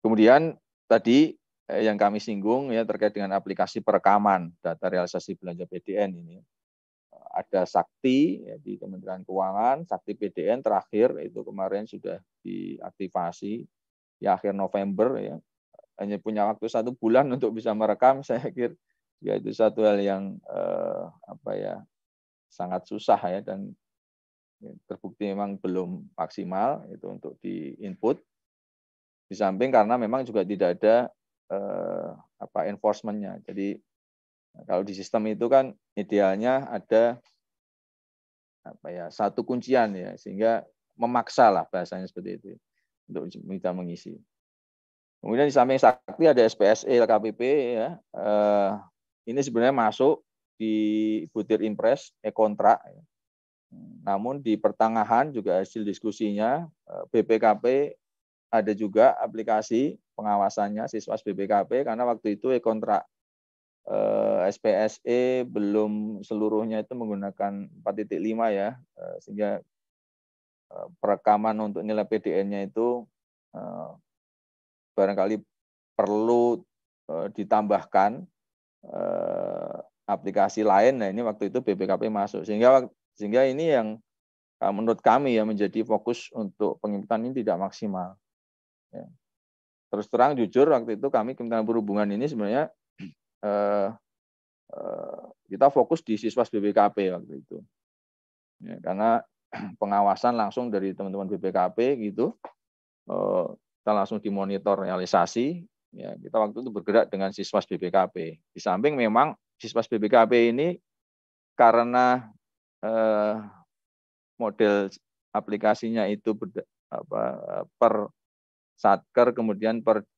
Kemudian tadi yang kami singgung ya terkait dengan aplikasi perekaman data realisasi belanja PDN ini. Ada Sakti ya, di Kementerian Keuangan, Sakti PDN terakhir itu kemarin sudah diaktifasi di akhir November ya. Hanya punya waktu 1 bulan untuk bisa merekam, saya kira ya itu satu hal yang sangat susah ya dan terbukti memang belum maksimal itu untuk di-input. Di samping karena memang juga tidak ada enforcement-nya. Jadi kalau di sistem itu kan idealnya ada satu kuncian ya sehingga memaksa lah bahasanya seperti itu untuk kita mengisi. Kemudian di samping Sakti ada SPSE LKPP ya. Ini sebenarnya masuk di butir impres e-kontrak. Ya. Namun di pertengahan juga hasil diskusinya BPKP ada juga aplikasi pengawasannya Siswas BPKP karena waktu itu e-kontrak SPSE belum seluruhnya itu menggunakan 4.5 ya, sehingga perekaman untuk nilai PDN-nya itu barangkali perlu ditambahkan aplikasi lain. Nah, ini waktu itu BPKP masuk sehingga ini yang menurut kami ya menjadi fokus untuk penginputan ini tidak maksimal. Ya. Terus terang jujur waktu itu kami Kementerian Perhubungan ini sebenarnya kita fokus di Siswas BPKP waktu itu. Ya, karena pengawasan langsung dari teman-teman BPKP gitu, kita langsung dimonitor realisasi. Ya, kita waktu itu bergerak dengan Siswas BPKP. Di samping memang Siswas BPKP ini karena model aplikasinya itu per satker kemudian per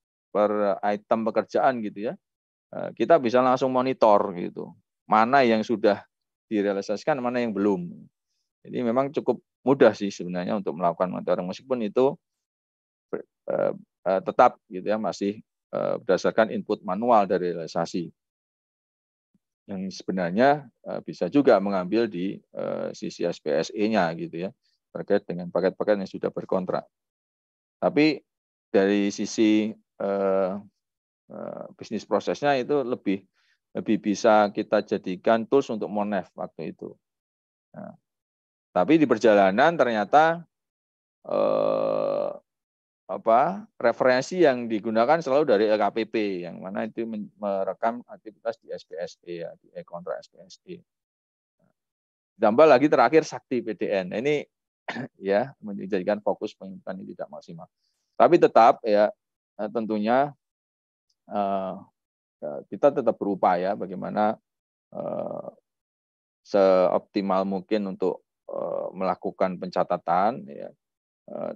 item pekerjaan gitu ya. Kita bisa langsung monitor gitu. Mana yang sudah direalisasikan, mana yang belum. Jadi memang cukup mudah sih sebenarnya untuk melakukan monitoring meskipun itu tetap gitu ya masih berdasarkan input manual dari realisasi. Yang sebenarnya bisa juga mengambil di sisi SPSE-nya gitu ya, terkait dengan paket-paket yang sudah berkontrak. Tapi dari sisi bisnis prosesnya itu lebih bisa kita jadikan tools untuk Monef waktu itu. Nah, tapi di perjalanan ternyata referensi yang digunakan selalu dari LKPP, yang mana itu merekam aktivitas di SPSE, ya, di kontrak SPSE. Tambah lagi terakhir Sakti PDN. Ini ya menjadikan fokus penyimpanan ini tidak maksimal. Tapi tetap ya tentunya kita tetap berupaya bagaimana seoptimal mungkin untuk melakukan pencatatan ya,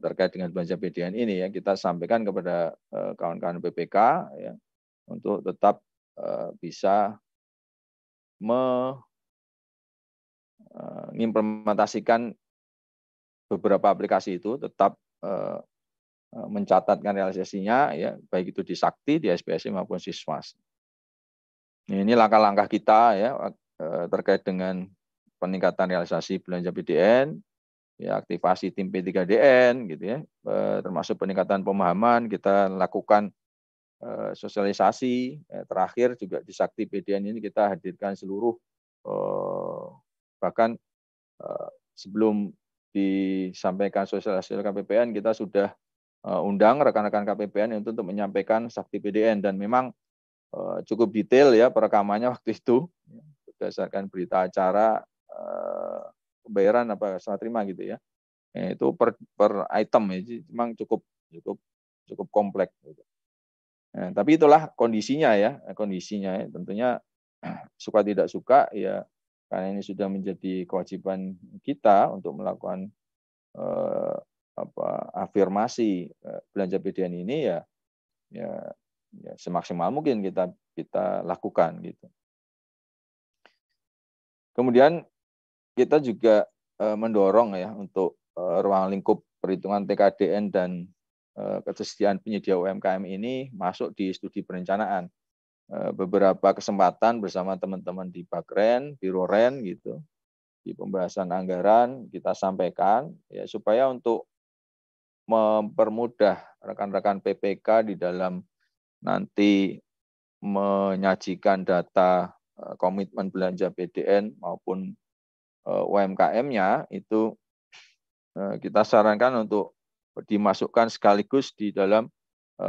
terkait dengan belanja PDN ini ya, kita sampaikan kepada kawan-kawan BPK ya, untuk tetap bisa mengimplementasikan beberapa aplikasi itu, tetap mencatatkan realisasinya ya, baik itu di Sakti, di SPSE maupun Siswas. Ini langkah-langkah kita ya terkait dengan peningkatan realisasi belanja PDN, ya, aktivasi tim P3DN gitu ya, termasuk peningkatan pemahaman, kita lakukan sosialisasi, terakhir juga di Sakti PDN ini kita hadirkan seluruh bahkan sebelum disampaikan sosialisasi KPPN kita sudah undang rekan-rekan KPPN untuk menyampaikan Sakti PDN, dan memang cukup detail ya perekamannya waktu itu berdasarkan berita acara pembayaran apa serah terima gitu ya. Itu per item ya, memang cukup kompleks gitu. Nah, tapi itulah kondisinya ya, tentunya suka tidak suka ya, karena ini sudah menjadi kewajiban kita untuk melakukan afirmasi belanja PDN ini ya semaksimal mungkin kita lakukan gitu. Kemudian kita juga mendorong ya untuk ruang lingkup perhitungan TKDN dan ketersediaan penyedia UMKM ini masuk di studi perencanaan. Beberapa kesempatan bersama teman-teman di Bakren, Biro Ren gitu, di pembahasan anggaran kita sampaikan ya supaya untuk mempermudah rekan-rekan PPK di dalam nanti menyajikan data komitmen belanja PDN maupun UMKM-nya itu kita sarankan untuk dimasukkan sekaligus di dalam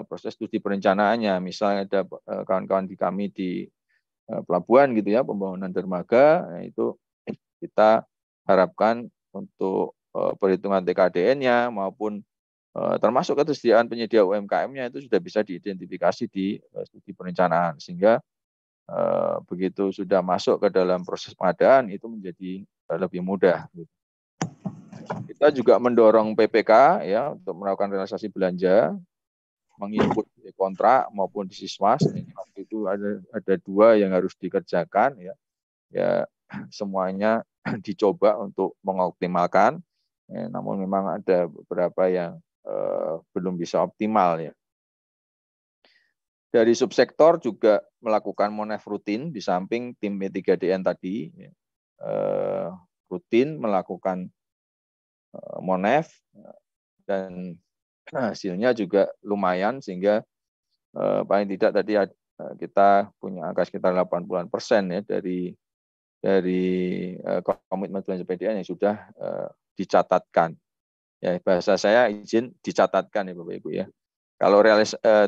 proses studi perencanaannya. Misalnya ada kawan-kawan di kami di pelabuhan gitu ya, pembangunan dermaga, nah itu kita harapkan untuk perhitungan TKDN-nya maupun termasuk ketersediaan penyedia UMKM-nya itu sudah bisa diidentifikasi di studi perencanaan, sehingga begitu sudah masuk ke dalam proses pengadaan itu menjadi lebih mudah. Kita juga mendorong PPK ya untuk melakukan realisasi belanja, menginput di kontrak maupun di Siswas. Ini waktu itu ada dua yang harus dikerjakan ya. Ya semuanya dicoba untuk mengoptimalkan. Namun memang ada beberapa yang belum bisa optimal ya. Dari subsektor juga melakukan Monef rutin di samping tim P3DN tadi ya, rutin melakukan Monef dan hasilnya juga lumayan, sehingga paling tidak tadi kita punya angka sekitar 80% ya dari komitmen belanja PDN yang sudah dicatatkan. Ya, bahasa saya izin dicatatkan ya Bapak Ibu ya. Kalau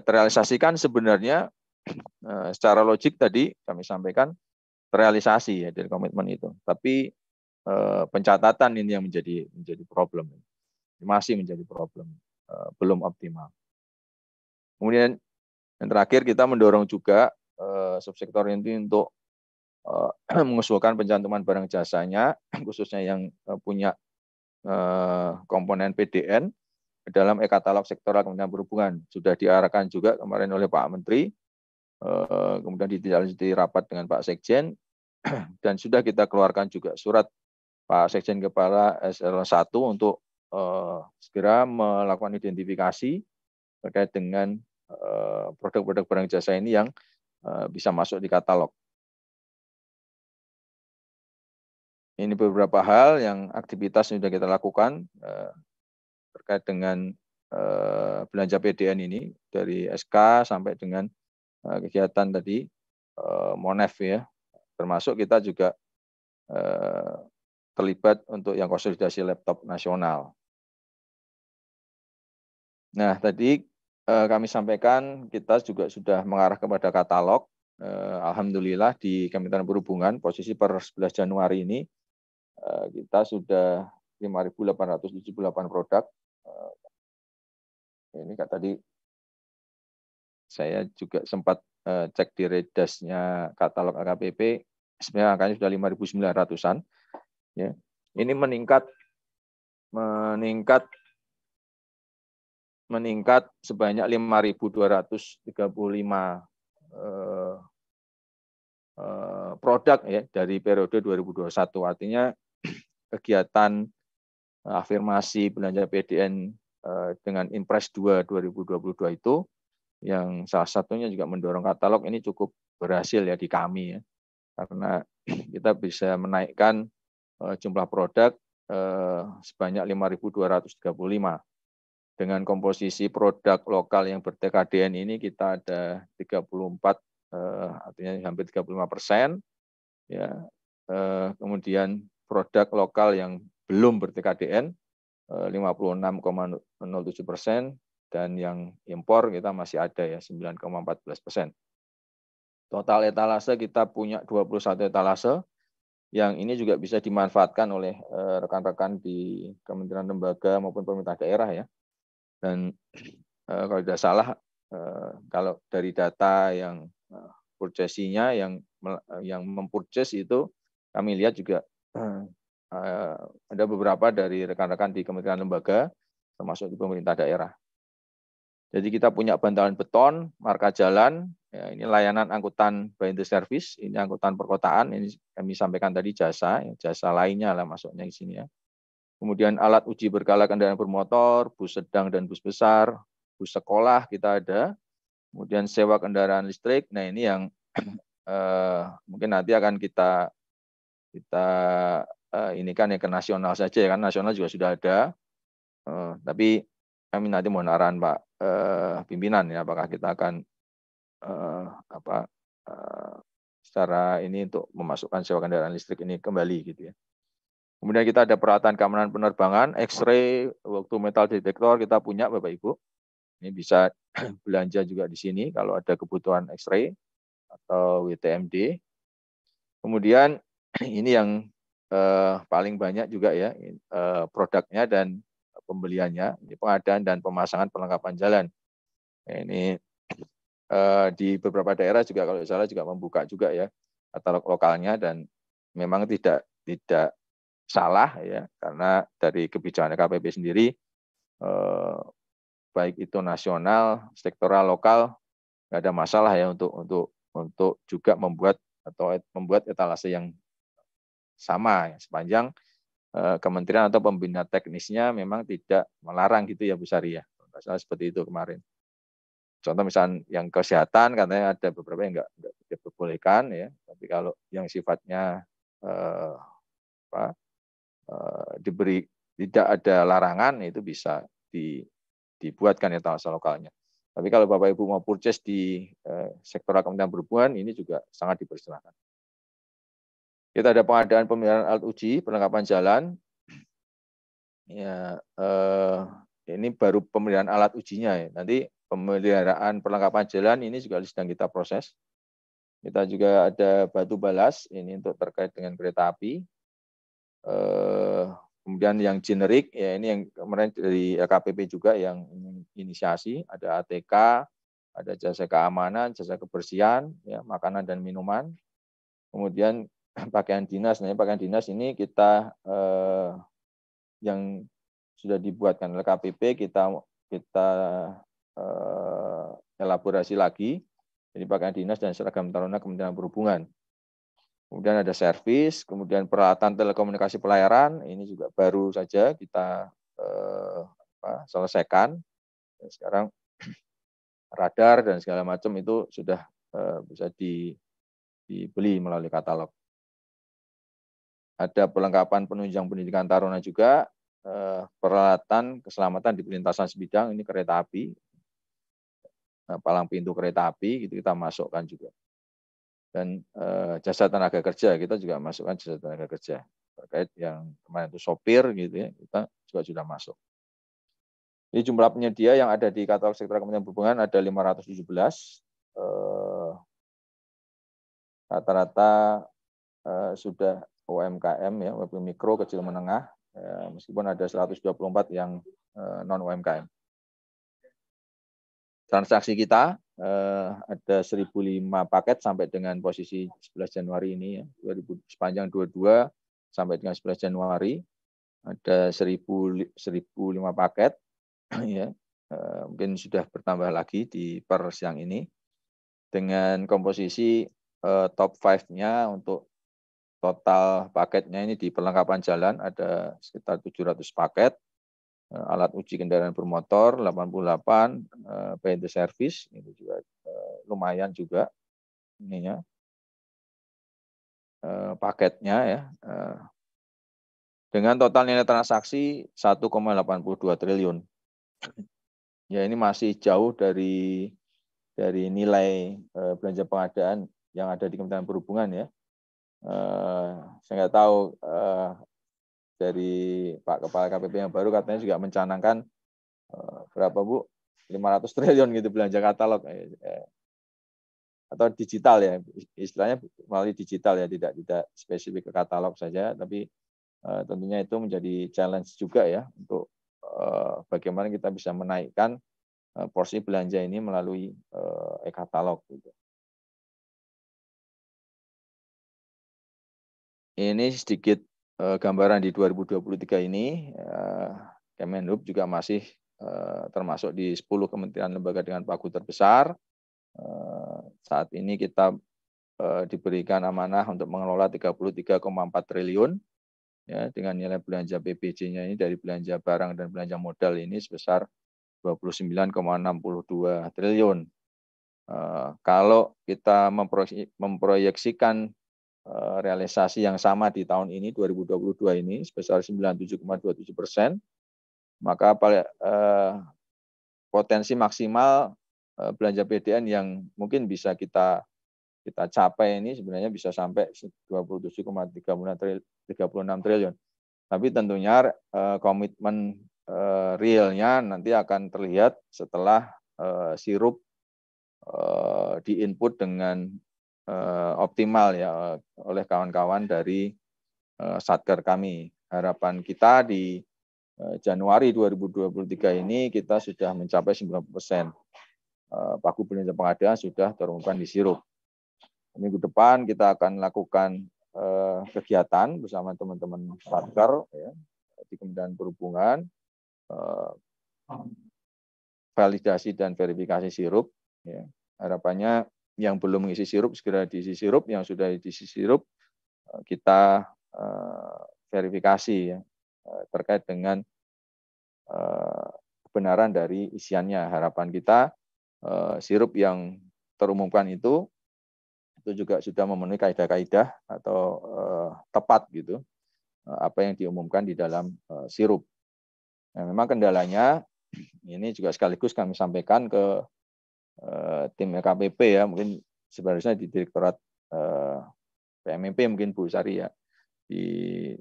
terrealisasikan sebenarnya secara logik tadi kami sampaikan terrealisasi ya dari komitmen itu. Tapi pencatatan ini yang menjadi problem. Masih menjadi problem, belum optimal. Kemudian yang terakhir kita mendorong juga subsektor ini untuk mengusulkan pencantuman barang jasanya khususnya yang punya komponen PDN dalam e-katalog sektoral Kementerian Perhubungan. Sudah diarahkan juga kemarin oleh Pak Menteri, kemudian ditindaklanjuti rapat dengan Pak Sekjen, dan sudah kita keluarkan juga surat Pak Sekjen Kepala Eselon 1 untuk segera melakukan identifikasi terkait dengan produk-produk barang jasa ini yang bisa masuk di katalog. Ini beberapa hal yang aktivitas yang sudah kita lakukan terkait dengan belanja PDN ini, dari SK sampai dengan kegiatan tadi Monef ya, termasuk kita juga terlibat untuk yang konsolidasi laptop nasional. Nah, tadi kami sampaikan kita juga sudah mengarah kepada katalog. Alhamdulillah di Kementerian Perhubungan posisi per 11 Januari ini kita sudah 5.878 produk. Ini Kak, tadi saya juga sempat cek di redasnya katalog LKPP, sebenarnya angkanya sudah 5.900-an. Ya. Ini meningkat sebanyak 5.235 produk ya dari periode 2021. Artinya kegiatan afirmasi belanja PDN dengan Impres 2 2022 itu yang salah satunya juga mendorong katalog ini cukup berhasil ya di kami ya. Karena kita bisa menaikkan jumlah produk sebanyak 5.235. Dengan komposisi produk lokal yang ber-TKDN ini kita ada 34, artinya hampir 35%. Ya, kemudian produk lokal yang belum ber-TKDN 56,07%, dan yang impor kita masih ada ya 9,14%. Total etalase kita punya 21 etalase, yang ini juga bisa dimanfaatkan oleh rekan-rekan di kementerian lembaga maupun pemerintah daerah ya. Dan kalau tidak salah, kalau dari data yang purchase-nya yang mempurchase itu kami lihat juga ada beberapa dari rekan-rekan di kementerian lembaga termasuk di pemerintah daerah. Jadi kita punya bantalan beton, marka jalan, ya, ini layanan angkutan by the service, ini angkutan perkotaan, ini kami sampaikan tadi jasa lainnya lah masuknya di sini ya. Kemudian alat uji berkala kendaraan bermotor, bus sedang dan bus besar, bus sekolah kita ada. Kemudian sewa kendaraan listrik. Nah ini yang mungkin nanti akan kita ini kan ya ke nasional saja ya kan, nasional juga sudah ada. Tapi kami nanti mohon arahan Pak pimpinan ya, apakah kita akan secara ini untuk memasukkan sewa kendaraan listrik ini kembali gitu ya. Kemudian kita ada peralatan keamanan penerbangan, X-ray, waktu metal detektor kita punya Bapak Ibu. Ini bisa belanja juga di sini kalau ada kebutuhan X-ray atau WTMD. Kemudian ini yang paling banyak juga ya produknya dan pembeliannya, ini pengadaan dan pemasangan perlengkapan jalan. Ini di beberapa daerah juga kalau salah juga membuka juga ya katalog lokalnya, dan memang tidak salah ya, karena dari kebijakan KPP sendiri baik itu nasional, sektoral, lokal nggak ada masalah ya untuk juga membuat etalase yang sama ya, sepanjang kementerian atau pembina teknisnya memang tidak melarang gitu ya Bu Sari ya. Masalah seperti itu kemarin. Contoh misalnya yang kesehatan katanya ada beberapa yang nggak diperbolehkan ya, tapi kalau yang sifatnya diberi tidak ada larangan itu bisa dibuatkan etalase lokalnya. Tapi kalau Bapak Ibu mau purchase di sektor Kementerian Perhubungan ini juga sangat dipersilakan. Kita ada pengadaan pemeliharaan alat uji perlengkapan jalan. Ya, ini baru pemeliharaan alat ujinya ya. Nanti pemeliharaan perlengkapan jalan ini juga sedang kita proses. Kita juga ada batu balas ini untuk terkait dengan kereta api. Kemudian yang generik ya ini yang kemarin dari KPP juga yang inisiasi, ada ATK, ada jasa keamanan, jasa kebersihan, ya, makanan dan minuman. Kemudian pakaian dinas, nah pakaian dinas ini kita yang sudah dibuatkan oleh KPP kita elaborasi lagi. Jadi pakaian dinas dan seragam taruna Kementerian Perhubungan. Kemudian ada servis, kemudian peralatan telekomunikasi pelayaran, ini juga baru saja kita selesaikan. Sekarang radar dan segala macam itu sudah bisa dibeli melalui katalog. Ada perlengkapan penunjang pendidikan taruna juga, peralatan keselamatan di perlintasan sebidang, ini kereta api, palang pintu kereta api, itu kita masukkan juga. Dan jasa tenaga kerja, kita juga masukkan jasa tenaga kerja. Terkait yang kemarin itu sopir gitu ya, kita juga sudah masuk. Jadi jumlah penyedia yang ada di katalog sektor Kementerian Perhubungan ada 517. Rata-rata sudah UMKM ya, mikro, kecil, menengah, meskipun ada 124 yang non UMKM. Transaksi kita ada 1.005 paket sampai dengan posisi 11 Januari ini ya, sepanjang 22 sampai dengan 11 Januari ada 1.005 paket ya, mungkin sudah bertambah lagi di per siang ini dengan komposisi top 5-nya untuk total paketnya ini di perlengkapan jalan ada sekitar 700 paket, alat uji kendaraan bermotor 88, paint service itu juga lumayan juga ininya paketnya ya, dengan total nilai transaksi 1,82 triliun. Ya ini masih jauh dari nilai belanja pengadaan yang ada di Kementerian Perhubungan ya. Saya nggak tahu dari Pak Kepala KPP yang baru katanya juga mencanangkan berapa Bu? 500 triliun gitu belanja katalog atau digital ya, istilahnya melalui digital ya, tidak spesifik ke katalog saja, tapi tentunya itu menjadi challenge juga ya untuk bagaimana kita bisa menaikkan porsi belanja ini melalui e-katalog gitu. Ini sedikit gambaran di 2023 ini, Kemenhub juga masih termasuk di 10 kementerian lembaga dengan pagu terbesar. Saat ini kita diberikan amanah untuk mengelola 33,4 triliun ya, dengan nilai belanja PBJ-nya ini dari belanja barang dan belanja modal ini sebesar 29,62 triliun. Kalau kita memproyeksikan realisasi yang sama di tahun ini 2022 ini sebesar 97,27%, maka potensi maksimal belanja PDN yang mungkin bisa kita capai ini sebenarnya bisa sampai 27,36 triliun. Tapi tentunya komitmen realnya nanti akan terlihat setelah sirup diinput dengan optimal ya oleh kawan-kawan dari Satker kami. Harapan kita di Januari 2023 ini kita sudah mencapai 90%. Pagu belanja pengadaan sudah terumumkan di sirup. Minggu depan kita akan lakukan kegiatan bersama teman-teman Satker ya, di Kementerian Perhubungan, validasi dan verifikasi sirup. Ya. Harapannya yang belum mengisi sirup segera diisi sirup, yang sudah diisi sirup kita verifikasi ya, terkait dengan kebenaran dari isiannya. Harapan kita sirup yang terumumkan itu juga sudah memenuhi kaidah-kaidah atau tepat gitu apa yang diumumkan di dalam sirup. Nah, memang kendalanya ini juga sekaligus kami sampaikan ke tim LKPP ya, mungkin sebenarnya di Direktorat PMMP mungkin Bu Sari ya, di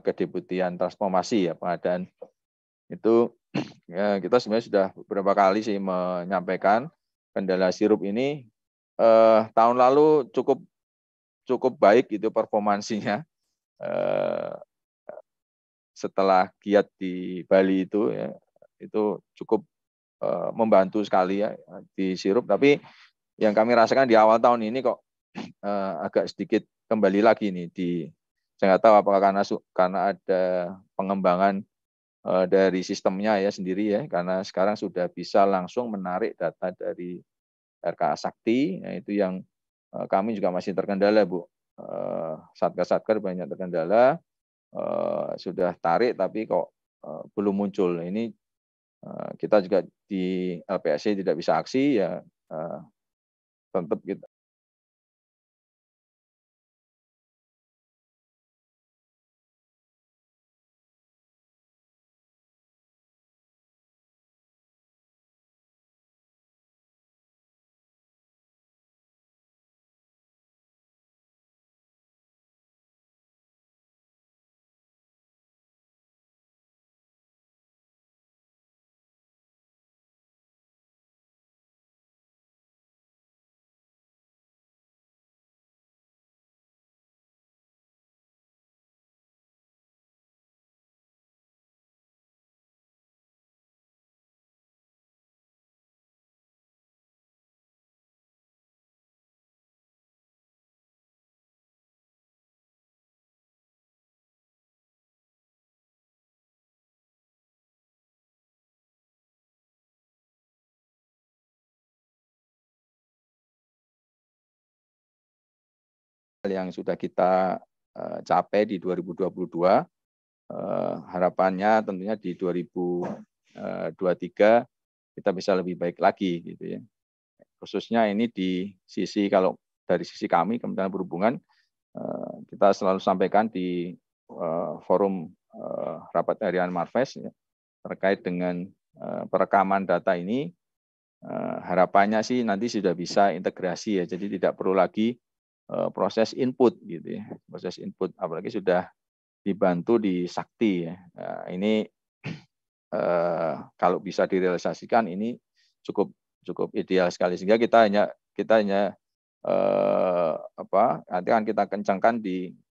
Kedeputian Transformasi ya pengadaan itu ya, kita sebenarnya sudah beberapa kali sih menyampaikan kendala sirup ini tahun lalu cukup baik gitu performansinya setelah giat di Bali itu ya, itu cukup membantu sekali ya di sirup, tapi yang kami rasakan di awal tahun ini kok agak sedikit kembali lagi nih saya nggak tahu apakah karena ada pengembangan dari sistemnya ya sendiri ya, karena sekarang sudah bisa langsung menarik data dari RKA Sakti, ya itu yang kami juga masih terkendala Bu, Satker banyak terkendala, sudah tarik tapi kok belum muncul. Ini Kita juga di LPSC tidak bisa aksi, ya tetap kita yang sudah kita capai di 2022, harapannya tentunya di 2023 kita bisa lebih baik lagi gitu ya. Khususnya ini di sisi, kalau dari sisi kami Kementerian Perhubungan, kita selalu sampaikan di forum rapat harian Marves ya, terkait dengan perekaman data ini, harapannya sih nanti sudah bisa integrasi ya, jadi tidak perlu lagi proses input gitu ya, proses input, apalagi sudah dibantu di Sakti ya. Nah, ini kalau bisa direalisasikan ini cukup cukup ideal sekali, sehingga kita hanya nanti kan kita kencangkan di